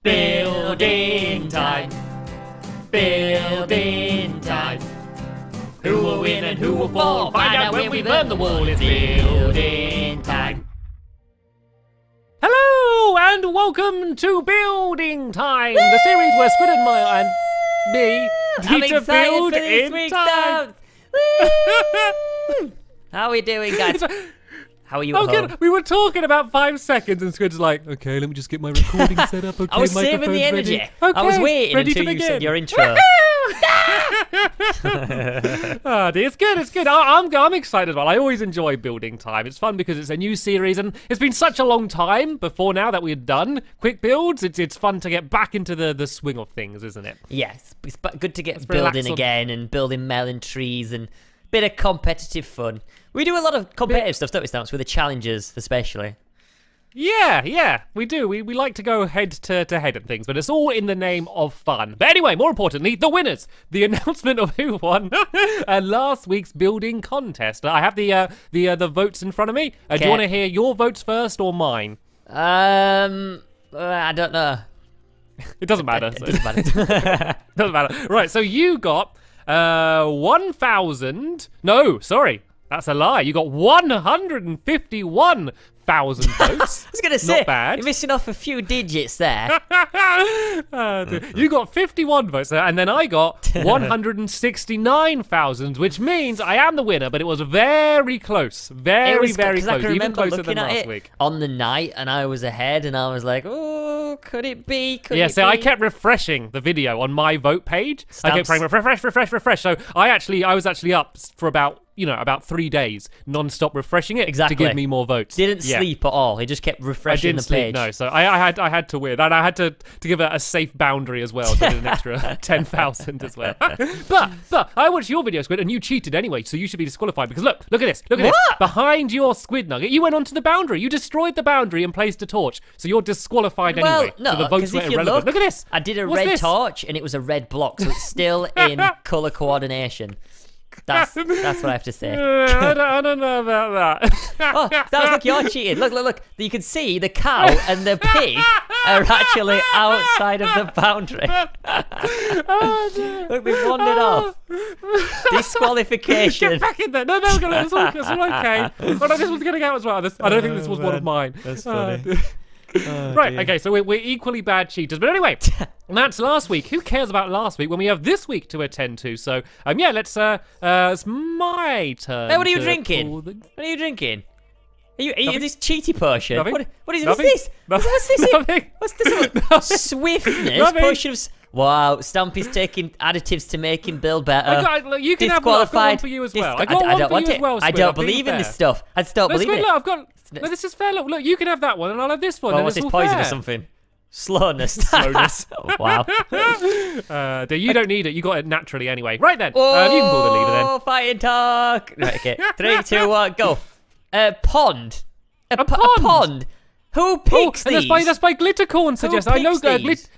Building time. Building time. Who will win and who will fall? Find out when we burn the wall. It's building time. Hello and welcome to Building Time, the series where Squid and me I'm need to excited build for this in week's time. Woo! How are we doing, guys? How are you at Oh, home? good. We were talking about 5 seconds and Squid's like, okay, let me just get my recording set up. Okay, I was saving the microphone's energy. ready. I was Okay, waiting ready until to you begin. said your intro. Oh, dear, it's good, it's good. I'm excited about it. I always enjoy Building Time. It's fun because it's a new series and it's been such a long time before now that we've done quick builds. It's fun to get back into the swing of things, isn't it? Yes, it's good to get relax building on- again and building melon trees and bit of competitive fun. We do a lot of competitive stuff, don't we, Stamps, with the challenges especially. Yeah, we do. We like to go head to head and things, but it's all in the name of fun. But anyway, more importantly, the winners. The announcement of who won last week's building contest. I have the votes in front of me. Do you want to hear your votes first or mine? I don't know. It doesn't matter. It doesn't matter. Doesn't matter. Right, so you got 1,000. No, sorry. That's a lie. You got 151,000 votes. I was going to say, Not bad. you're missing off a few digits there. You got 51 votes, and then I got 169,000, which means I am the winner, but it was very close. Very close. I can Even remember closer looking than at last it week. on the night, and I was ahead, and I was like, oh, could it be? Could Yeah, it so be? I kept refreshing the video on my vote page. I kept Stamps. saying refresh. So I was actually up for about 3 days, non-stop refreshing it Exactly. to give me more votes. Didn't Yeah. sleep at all. He just kept I refreshing didn't the page. sleep, no. So I had to win, and I had to give it a safe boundary as well, so I did an extra 10,000 as well. but I watched your video, Squid, and you cheated anyway, so you should be disqualified because look at this, this. What? Behind your squid nugget, you went onto the boundary, you destroyed the boundary and placed a torch, so you're disqualified Well, anyway. no, so the votes because were if you irrelevant. Look at this. I did a What's red this? torch, and it was a red block, so it's still in colour coordination. That's what I have to say. I don't know about that. Oh, look, you're cheating. Look. You can see the cow and the pig are actually outside of the boundary. Look, they've wandered off. Disqualification. Get back in there. No, it's all okay. Oh, no, this one's getting out as well. I don't think this was one of mine. That's funny. Right, okay, so we're equally bad cheaters. But anyway, that's last week. Who cares about last week when we have this week to attend to? So, yeah, it's my turn. Hey, what are you to drinking? pull the- What are you drinking? Are you this cheaty potion? Nothing. What is Nothing. this? Nothing. What's this? Nothing. What's this? Nothing. Swiftness Nothing. potion of. Wow, Stampy's taking additives to make him build better. Look, you can have one. I've got one Disqualified. for you as well. I I got one don't for want you it. as well, I Squid. don't I'm being believe in this fair. stuff. I just don't No, believe Squid, it. look, I've got. No, this is fair. Look, you can have that one, and I'll have this one. Oh, and what's it's this, all poison fair. or something? Slowness. Slowness. Wow. You don't need it. You got it naturally anyway. Right then, you can pull the lever then. Oh, fighting talk. Right, okay. 3, 2, 1, go. Pond. A pond. Who picks and these? that's by Glittercorn suggests. I know picks these?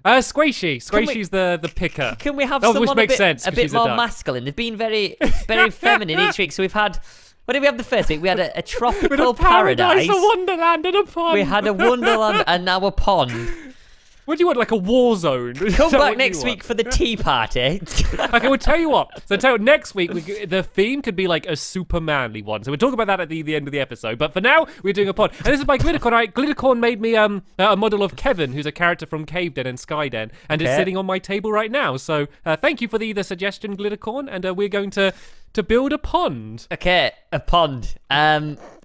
Squishy. Squishy's the picker. Can we have which someone makes a bit, sense, a 'cause bit she's a more duck. masculine? They've been very feminine each week. So we've had. What did we have the first week? We had a With tropical a paradise, paradise. a wonderland, and a pond. We had a wonderland and now a pond. What do you want? Like a war zone? Is Come that back what next you week want? for the tea party. Okay, we'll tell you what. So next week, the theme could be like a super manly one. So we'll talk about that at the end of the episode. But for now, we're doing a pod. And this is by Glittercorn. Right? Glittercorn made me a model of Kevin, who's a character from Cave Den and Sky Den, and is Okay. sitting on my table right now. So thank you for the suggestion, Glittercorn. And we're going to build a pond. Okay, a pond.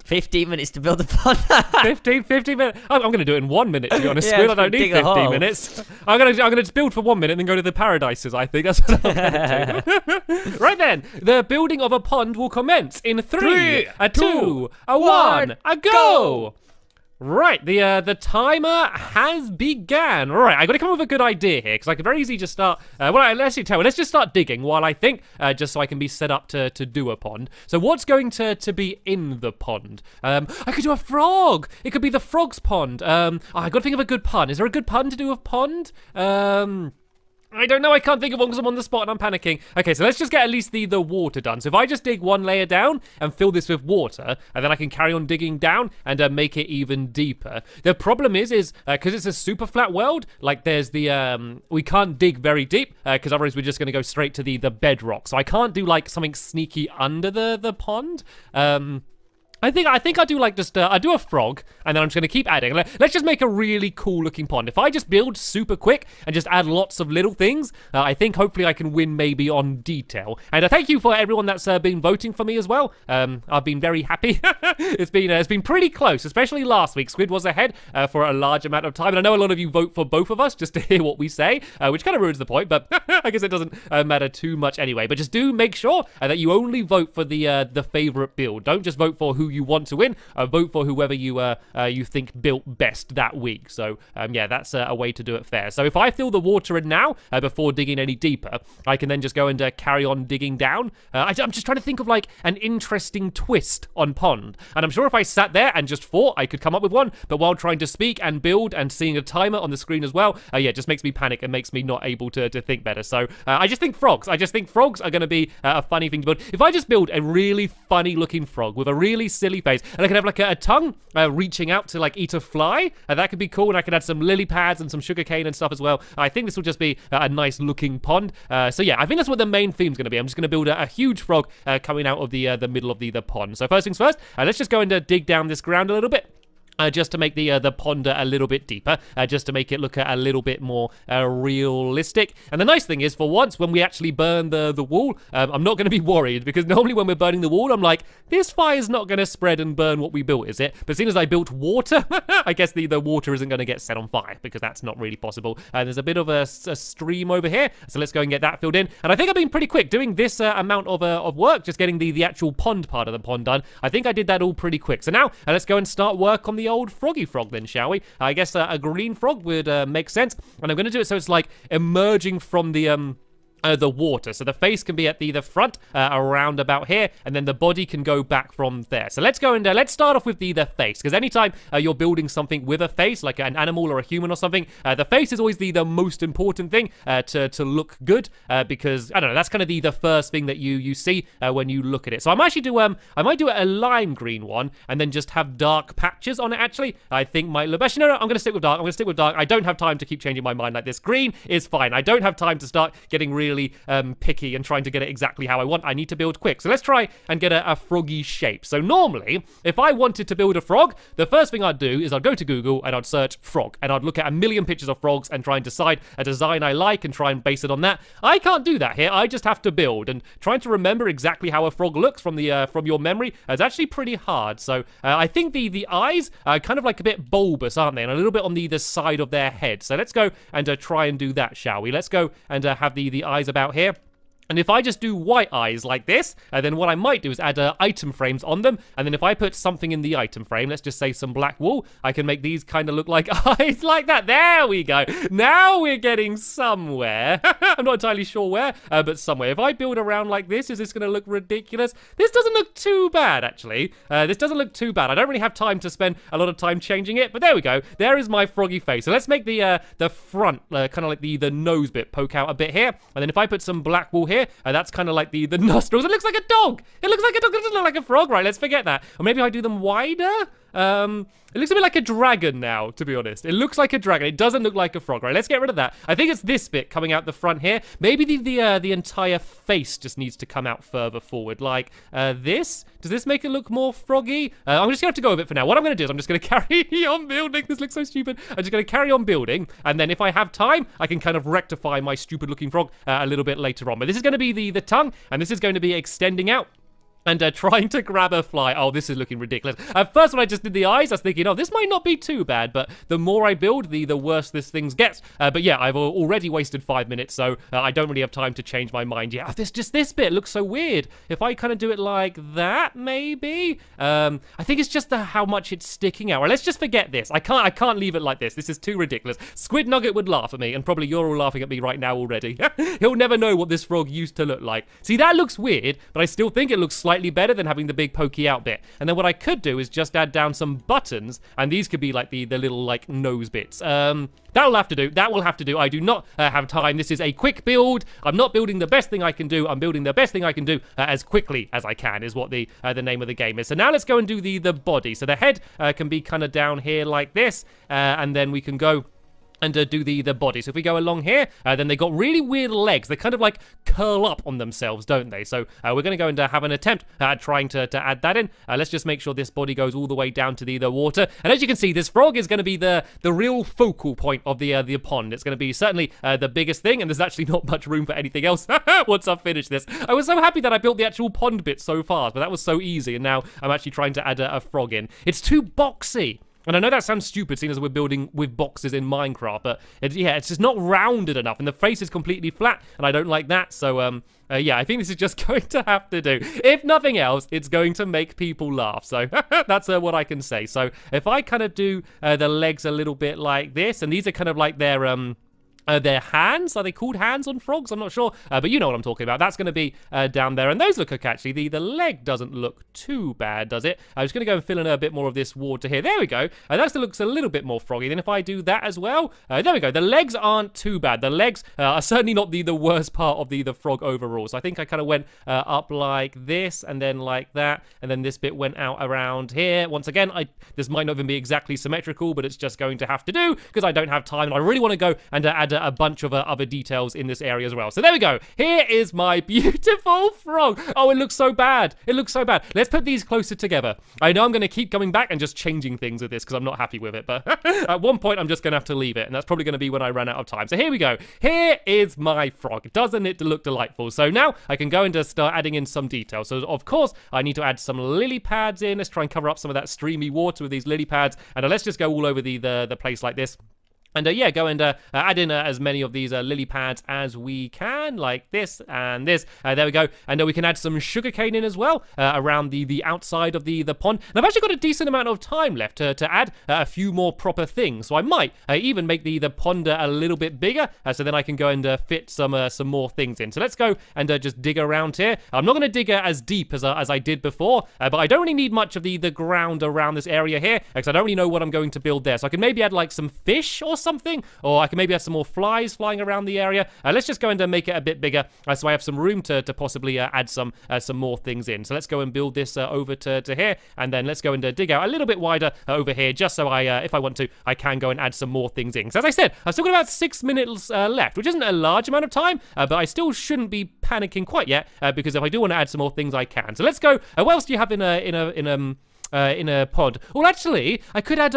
15 minutes to build a pond. 15 minutes. I'm going to do it in 1 minute, to be honest. Yeah, Squid. I don't need dig a 15 hole. minutes. I'm going to just build for 1 minute and then go to the paradises, I think. That's what I'm going to do. Right then, the building of a pond will commence in 3, a 2, a 1, a go! Right, the timer has began. Right, I got to come up with a good idea here because I could very easily just start. Let's just start digging while I think, just so I can be set up to do a pond. So what's going to be in the pond? I could do a frog. It could be the frog's pond. I got to think of a good pun. Is there a good pun to do with pond? I don't know, I can't think of one because I'm on the spot and I'm panicking. Okay, so let's just get at least the water done. So if I just dig one layer down and fill this with water, and then I can carry on digging down and make it even deeper. The problem is because it's a super flat world, like there's the, we can't dig very deep because otherwise we're just going to go straight to the bedrock. So I can't do like something sneaky under the pond. I think I do like just, I do a frog, and then I'm just going to keep adding. Let's just make a really cool looking pond. If I just build super quick and just add lots of little things, I think hopefully I can win maybe on detail. And thank you for everyone that's been voting for me as well. I've been very happy. It's been pretty close, especially last week. Squid was ahead for a large amount of time, and I know a lot of you vote for both of us just to hear what we say, which kind of ruins the point, but I guess it doesn't matter too much anyway. But just do make sure that you only vote for the favorite build. Don't just vote for who you want to win. Vote for whoever you think built best that week. So yeah, that's a way to do it fair. So if I fill the water in now before digging any deeper, I can then just go and carry on digging down. I'm just trying to think of like an interesting twist on pond, and I'm sure if I sat there and just fought, I could come up with one. But while trying to speak and build and seeing a timer on the screen as well, yeah, it just makes me panic and makes me not able to think better. So I just think frogs. I just think frogs are going to be a funny thing to build. If I just build a really funny looking frog with a really silly face, and I can have like a tongue reaching out to like eat a fly, that could be cool. And I can add some lily pads and some sugarcane and stuff as well. I think this will just be a nice looking pond. So yeah, I think that's what the main theme's going to be. I'm just going to build a huge frog coming out of the middle of the pond. So first things first, let's just go and dig down this ground a little bit. Just to make the pond a little bit deeper, just to make it look a little bit more realistic. And the nice thing is, for once, when we actually burn the wall, I'm not going to be worried, because normally when we're burning the wall, I'm like, this fire's not going to spread and burn what we built, is it? But seeing as I built water, I guess the water isn't going to get set on fire, because that's not really possible. There's a bit of a stream over here, so let's go and get that filled in. And I think I've been pretty quick doing this amount of work, just getting the actual pond part of the pond done. I think I did that all pretty quick. So now, let's go and start work on the old froggy frog then, shall we? I guess a green frog would make sense, and I'm going to do it so it's like emerging from the water. So the face can be at the front, around about here, and then the body can go back from there. So let's go and let's start off with the face, because anytime you're building something with a face, like an animal or a human or something, the face is always the most important thing to look good, because I don't know, that's kind of the first thing that you see when you look at it. So I might actually do I might do a lime green one, and then just have dark patches on it. Actually, I think might look. Actually, no, I'm going to stick with dark. I'm going to stick with dark. I don't have time to keep changing my mind like this. Green is fine. I don't have time to start getting really picky and trying to get it exactly how I want. I need to build quick. So let's try and get a froggy shape. So normally, if I wanted to build a frog, the first thing I'd do is I'd go to Google and I'd search frog, and I'd look at a million pictures of frogs and try and decide a design I like and try and base it on that. I can't do that here. I just have to build, and trying to remember exactly how a frog looks from your memory is actually pretty hard. So I think the eyes are kind of like a bit bulbous, aren't they? And a little bit on the side of their head. So let's go and try and do that, shall we? Let's go and have the eyes about here. And if I just do white eyes like this, then what I might do is add item frames on them. And then if I put something in the item frame, let's just say some black wool, I can make these kind of look like eyes like that. There we go. Now we're getting somewhere. I'm not entirely sure where, but somewhere. If I build around like this, is this going to look ridiculous? This doesn't look too bad, actually. This doesn't look too bad. I don't really have time to spend a lot of time changing it, but there we go. There is my froggy face. So let's make the front, kind of like the nose bit poke out a bit here. And then if I put some black wool here, that's kind of like the nostrils. It looks like a dog. It looks like a dog. It doesn't look like a frog, right? Let's forget that. Or maybe I do them wider. It looks a bit like a dragon now, to be honest. It looks like a dragon. It doesn't look like a frog, right? Let's get rid of that. I think it's this bit coming out the front here. Maybe the entire face just needs to come out further forward, like this. Does this make it look more froggy? I'm just gonna have to go with it for now. What I'm gonna do is I'm just gonna carry on building. This looks so stupid. I'm just gonna carry on building, and then if I have time, I can kind of rectify my stupid looking frog a little bit later on. But this is gonna be the tongue, and this is going to be extending out and trying to grab a fly. Oh, this is looking ridiculous. At first, when I just did the eyes, I was thinking, oh, this might not be too bad, but the more I build, the worse this thing gets. But yeah, I've already wasted 5 minutes, so I don't really have time to change my mind yet. This bit looks so weird. If I kind of do it like that, maybe? I think it's just how much it's sticking out. Right, let's just forget this. I can't leave it like this. This is too ridiculous. Squid Nugget would laugh at me, and probably you're all laughing at me right now already. He'll never know what this frog used to look like. See, that looks weird, but I still think it looks slightly slightly better than having the big pokey out bit. And then what I could do is just add down some buttons, and these could be like the little like nose bits. That'll have to do. That will have to do. I do not have time. This is a quick build. I'm not building the best thing I can do. I'm building the best thing I can do as quickly as I can is what the name of the game is. So now let's go and do the body. So the head can be kind of down here like this, and then we can go and do the body. So if we go along here, then they got really weird legs. They kind of like curl up on themselves, don't they? So we're going to go and have an attempt at trying to add that in. Let's just make sure this body goes all the way down to the water. And as you can see, this frog is going to be the real focal point of the pond. It's going to be certainly the biggest thing, and there's actually not much room for anything else once I've finished this. I was so happy that I built the actual pond bit so fast, but that was so easy, and now I'm actually trying to add a frog in. It's too boxy. And I know that sounds stupid, seeing as we're building with boxes in Minecraft, but it's just not rounded enough, and the face is completely flat, and I don't like that. So, yeah, I think this is just going to have to do. If nothing else, it's going to make people laugh. So that's what I can say. So if I kind of do the legs a little bit like this, and these are kind of like their hands. Are they called hands on frogs? I'm not sure, but you know what I'm talking about. That's going to be down there, and those look okay, actually. The leg doesn't look too bad, does it? I'm just going to go and fill in a bit more of this water here. There we go. That still looks a little bit more froggy. Then if I do that as well, there we go. The legs aren't too bad. The legs are certainly not the worst part of the frog overall. So I think I kind of went up like this, and then like that, and then this bit went out around here. Once again, this might not even be exactly symmetrical, but it's just going to have to do because I don't have time, and I really want to go and add a bunch of other details in this area as well. So there we go. Here is my beautiful frog. Oh, it looks so bad. It looks so bad. Let's put these closer together. I know I'm going to keep coming back and just changing things with this because I'm not happy with it, but at one point I'm just going to have to leave it, and that's probably going to be when I run out of time. So here we go. Here is my frog. Doesn't it look delightful? So now I can go and just start adding in some details. So of course I need to add some lily pads in. Let's try and cover up some of that streamy water with these lily pads, and let's just go all over the place like this. And yeah, go and add in as many of these lily pads as we can, like this and this. There we go. And we can add some sugarcane in as well around the outside of the pond. And I've actually got a decent amount of time left to add a few more proper things. So I might even make the pond a little bit bigger, so then I can go and fit some more things in. So let's go and just dig around here. I'm not going to dig as deep as I did before, but I don't really need much of the ground around this area here, because I don't really know what I'm going to build there. So I can maybe add like some fish or something, or I can maybe have some more flies flying around the area. Let's just go and make it a bit bigger, so I have some room to possibly add some more things in. So let's go and build this over to here, and then let's go and dig out a little bit wider over here, just so if I want to, I can go and add some more things in. So as I said, I've still got about 6 minutes left, which isn't a large amount of time, but I still shouldn't be panicking quite yet, because if I do want to add some more things, I can. So let's go. What else do you have in a pod? Well, actually, I could add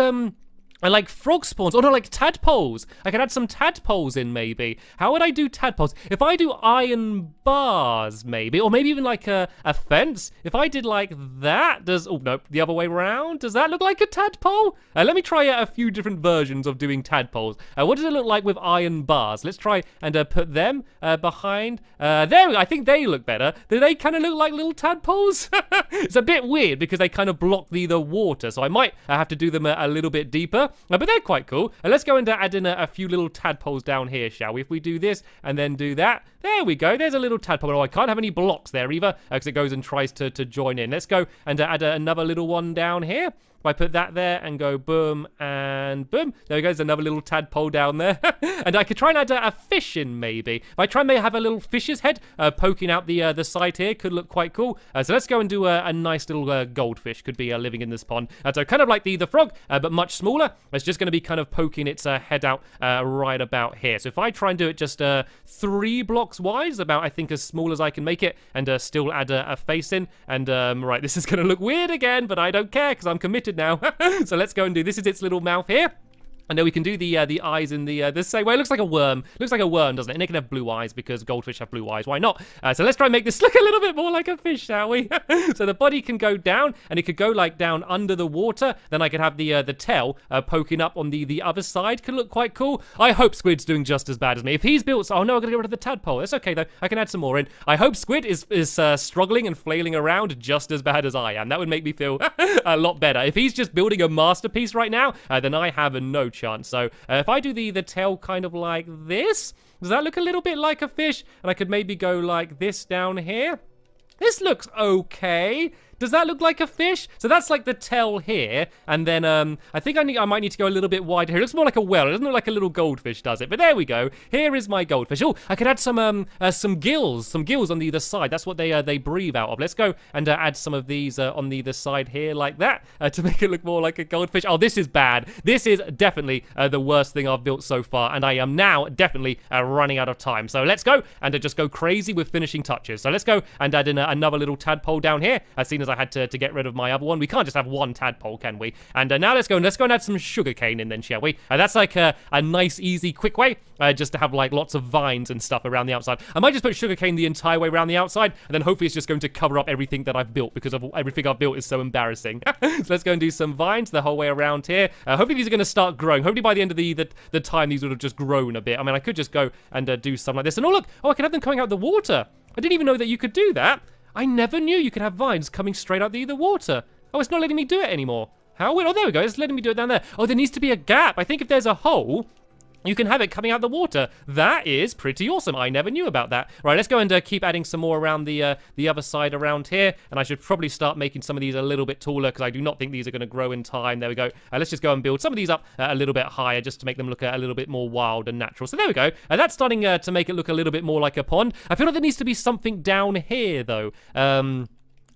I like frog spawns. Oh no, like tadpoles. I could add some tadpoles in, maybe. How would I do tadpoles? If I do iron bars, maybe, or maybe even like a fence. If I did like that, oh no, the other way around. Does that look like a tadpole? Let me try a few different versions of doing tadpoles. What does it look like with iron bars? Let's try and put them behind. There we go. I think they look better. Do they kind of look like little tadpoles? It's a bit weird because they kind of block the water, so I might have to do them a little bit deeper. But they're quite cool. Let's go and add in a few little tadpoles down here, shall we? If we do this and then do that, there we go. There's a little tadpole. Oh, I can't have any blocks there either, because it goes and tries to join in. Let's go and add another little one down here. If I put that there and go boom and boom, there we go. There's another little tadpole down there. And I could try and add a fish in, maybe. If I try and maybe have a little fish's head poking out the side here, could look quite cool. So let's go and do a nice little goldfish. Could be living in this pond. So kind of like the frog, but much smaller. It's just going to be kind of poking its head out right about here. So if I try and do it just 3 blocks wide, about I think as small as I can make it, and still add a face in. And right, this is going to look weird again, but I don't care because I'm committed now. So let's go and do this. Is its little mouth here. And then we can do the eyes in the same way. It looks like a worm. Looks like a worm, doesn't it? And it can have blue eyes because goldfish have blue eyes. Why not? So let's try and make this look a little bit more like a fish, shall we? So the body can go down, and it could go like down under the water. Then I could have the tail poking up on the other side. Could look quite cool. I hope Squid's doing just as bad as me. If he's built, oh no, I'm gonna get rid of the tadpole. That's okay though. I can add some more in. I hope Squid is struggling and flailing around just as bad as I am. That would make me feel a lot better. If he's just building a masterpiece right now, then I have no chance. So if I do the tail kind of like this, does that look a little bit like a fish? And I could maybe go like this down here. This looks okay. Does that look like a fish? So that's like the tail here, and then I think I might need to go a little bit wider here. It looks more like a whale. It doesn't look like a little goldfish, does it? But there we go. Here is my goldfish. Oh, I could add some gills on the either side. That's what they breathe out of. Let's go and add some of these on the either side here like that to make it look more like a goldfish. Oh, this is bad. This is definitely the worst thing I've built so far, and I am now definitely running out of time. So let's go and just go crazy with finishing touches. So let's go and add in another little tadpole down here, as soon as I had to get rid of my other one. We can't just have one tadpole, can we? And now let's go and add some sugarcane in then, shall we? That's like a nice, easy, quick way just to have like lots of vines and stuff around the outside. I might just put sugarcane the entire way around the outside, and then hopefully it's just going to cover up everything that I've built, because of everything I've built is so embarrassing. So let's go and do some vines the whole way around here. Hopefully these are going to start growing. Hopefully by the end of the time these would have just grown a bit. I mean, I could just go and do something like this. And oh look, I can have them coming out of the water. I didn't even know that you could do that. I never knew you could have vines coming straight out the water. Oh, it's not letting me do it anymore. How weird. Oh, there we go. It's letting me do it down there. Oh, there needs to be a gap. I think if there's a hole, you can have it coming out the water. That is pretty awesome. I never knew about that. Right, let's go and keep adding some more around the other side around here. And I should probably start making some of these a little bit taller, because I do not think these are going to grow in time. There we go. Let's just go and build some of these up a little bit higher, just to make them look a little bit more wild and natural. So there we go. That's starting to make it look a little bit more like a pond. I feel like there needs to be something down here, though.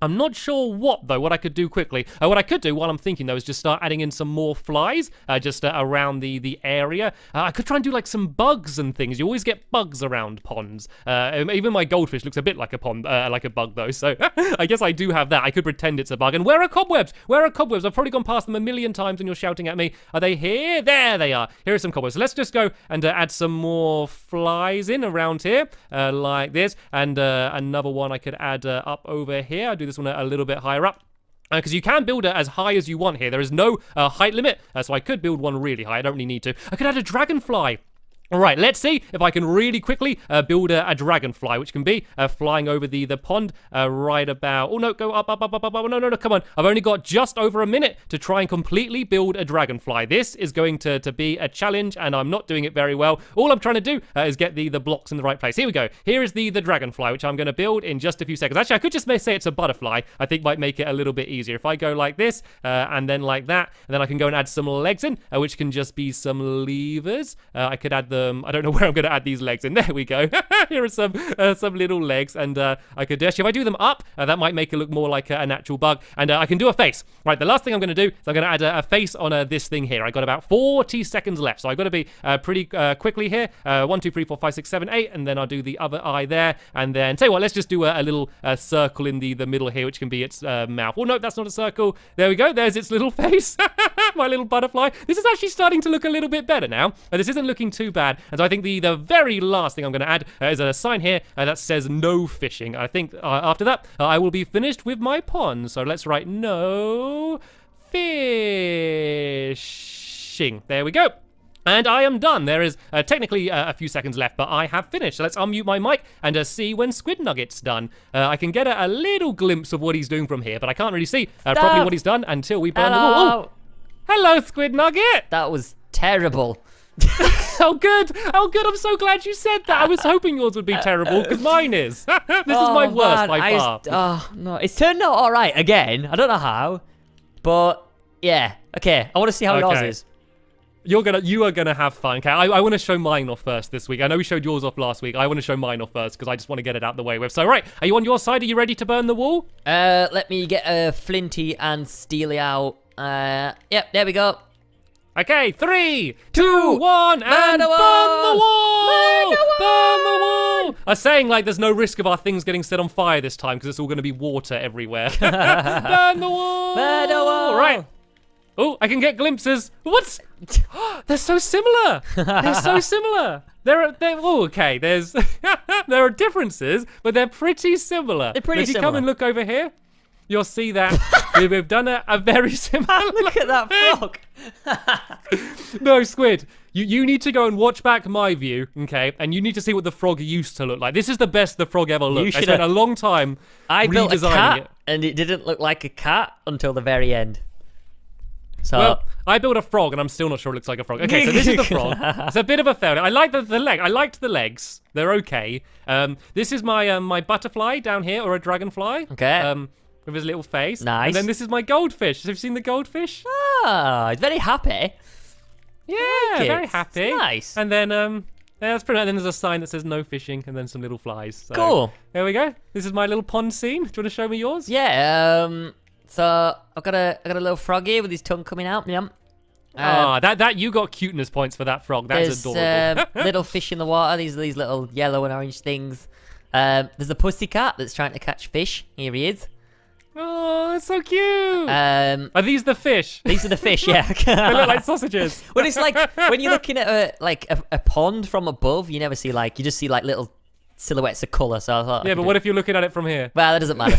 I'm not sure what, though, what I could do quickly. What I could do while I'm thinking, though, is just start adding in some more flies just around the area. I could try and do, like, some bugs and things. You always get bugs around ponds. Even my goldfish looks a bit like a pond, like a bug, though. So I guess I do have that. I could pretend it's a bug. And where are cobwebs? Where are cobwebs? I've probably gone past them a million times when you're shouting at me. Are they here? There they are. Here are some cobwebs. So let's just go and add some more flies in around here, like this. And another one I could add up over here. I'll do this one a little bit higher up, because you can build it as high as you want here. There is no height limit, so I could build one really high. I don't really need to. I could add a dragonfly. All right, let's see if I can really quickly build a dragonfly, which can be flying over the pond right about... Oh, no, go up. No, come on. I've only got just over a minute to try and completely build a dragonfly. This is going to be a challenge, and I'm not doing it very well. All I'm trying to do is get the blocks in the right place. Here we go. Here is the dragonfly, which I'm going to build in just a few seconds. Actually, I could just say it's a butterfly. I think might make it a little bit easier. If I go like this, and then like that, and then I can go and add some legs in, which can just be some levers. I could add I don't know where I'm going to add these legs in. There we go. Here are some little legs, and I could actually, if I do them up, that might make it look more like a natural bug. And I can do a face. Right, the last thing I'm going to do is I'm going to add a face on this thing here. I got about 40 seconds left, so I've got to be pretty quickly here. 1, 2, 3, 4, 5, 6, 7, 8, and then I'll do the other eye there. And then tell you what, let's just do a little circle in the middle here, which can be its mouth. Oh no, that's not a circle. There we go. There's its little face. My little butterfly. This is actually starting to look a little bit better now. This isn't looking too bad. And so I think the very last thing I'm going to add is a sign here that says no fishing. I think after that, I will be finished with my pond. So let's write no fishing. There we go. And I am done. There is technically a few seconds left, but I have finished. So let's unmute my mic and see when Squid Nugget's done. I can get a little glimpse of what he's doing from here, but I can't really see properly what he's done until we burn the wall. Oh, hello, Squid Nugget. That was terrible. Oh, good. Oh, good. I'm so glad you said that. I was hoping yours would be terrible, because mine is. This is my worst by far. Oh, no. It's turned out all right again. I don't know how, but yeah. Okay, I want to see how yours is. You are gonna have fun. Okay, I want to show mine off first this week. I know we showed yours off last week. I want to show mine off first because I just want to get it out the way with. So right, are you on your side? Are you ready to burn the wall? Let me get Flinty and Steely out. Yep, there we go. Okay, 3, 2, 1, and burn the wall! Burn the wall! I'm saying like there's no risk of our things getting set on fire this time because it's all going to be water everywhere. Burn the wall! Burn the wall! Right. Oh, I can get glimpses. What's? They're so similar. They're so similar. Oh, okay. There are differences, but they're pretty similar. They're pretty similar. If you similar. come and look over here, you'll see that we've done a very similar. Look at that frog. No, Squid. You need to go and watch back my view, okay? And you need to see what the frog used to look like. This is the best the frog ever looked. I spent a long time I built a redesigning cat, it. and it didn't look like a cat until the very end. So Well, I built a frog, and I'm still not sure it looks like a frog. Okay, so this is the frog. It's a bit of a failure. I like the leg. I liked the legs. They're okay. This is my my butterfly down here, or a dragonfly. Okay. With his little face. Nice. And then this is my goldfish. Have you seen the goldfish? ah, it's very happy. Yeah, like it. very happy. It's nice. And then yeah, that's pretty. And then there's a sign that says no fishing, and then some little flies. So, Cool. There we go. This is my little pond scene. Do you want to show me yours? Yeah. So I've got a little frog here with his tongue coming out. Yum. That you got cuteness points for that frog. That's There's adorable. little fish in the water. These little yellow and orange things. There's a pussycat that's trying to catch fish. Here he is. Oh, that's so cute. Are these the fish? These are the fish, yeah. They look like sausages. Well, it's like when you're looking at a pond from above, you never see you just see like little silhouettes of colour. So I thought, Yeah, but what if you're looking at it from here? well, that doesn't matter.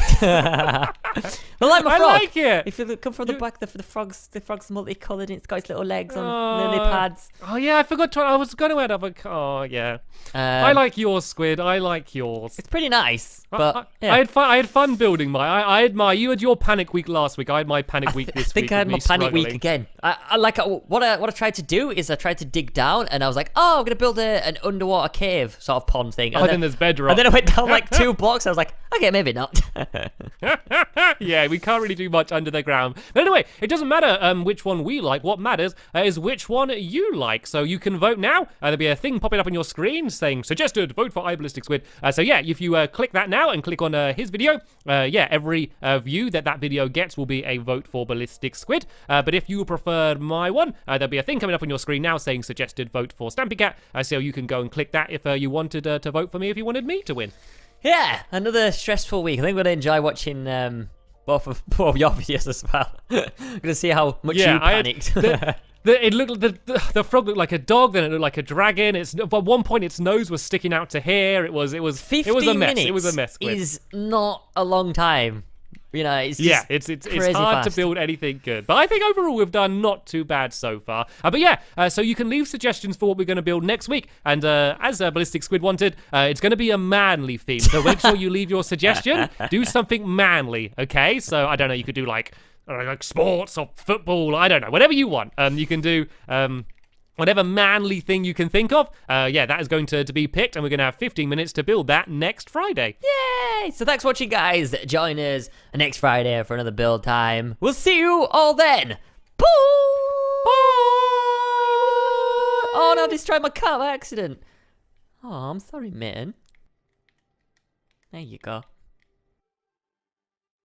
Well, like my I frog. like it. If you come from the back, the frog's multicoloured and it's got its little legs on lily pads. Oh yeah, I forgot to. I was going to add up. Oh yeah. I like yours, Squid. I like yours. It's pretty nice, but yeah. I had fun building my. I admire you had your panic week last week. I had my panic week this week. I think I had my panic week again. I like what I tried to do is I tried to dig down and I was like, oh, I'm gonna build an underwater cave sort of pond thing. And then there's bedrock. And then I went down like 2 blocks. I was like, okay, maybe not. Yeah, we can't really do much under the ground. But anyway, it doesn't matter which one we like. What matters is which one you like. So you can vote now. There'll be a thing popping up on your screen saying suggested vote for Ballistic Squid. So yeah, if you click that now and click on his video, yeah, every view that video gets will be a vote for Ballistic Squid. But if you preferred my one, there'll be a thing coming up on your screen now saying suggested vote for Stampy Cat. So you can go and click that if you wanted to vote for me, if you wanted me to win. Yeah, another stressful week. I think we're going to enjoy watching both of your videos as well. We're going to see how much you panicked. It looked the frog looked like a dog, then it looked like a dragon. At one point its nose was sticking out to here. It was a mess. 15 minutes. It was a mess. Is not a long time. You know, it's just it's hard to build anything good. But I think overall we've done not too bad so far. But yeah, so you can leave suggestions for what we're going to build next week. And as Ballistic Squid wanted, it's going to be a manly theme. So make sure you leave your suggestion. Do something manly, okay? So I don't know, you could do like sports or football. I don't know, whatever you want. You can do whatever manly thing you can think of. Yeah, that is going to be picked, and we're going to have 15 minutes to build that next Friday. Yay! So thanks for watching, guys. Join us next Friday for another build time. We'll see you all then. Bye! Oh no, I destroyed my car by accident. Oh, I'm sorry, man. There you go.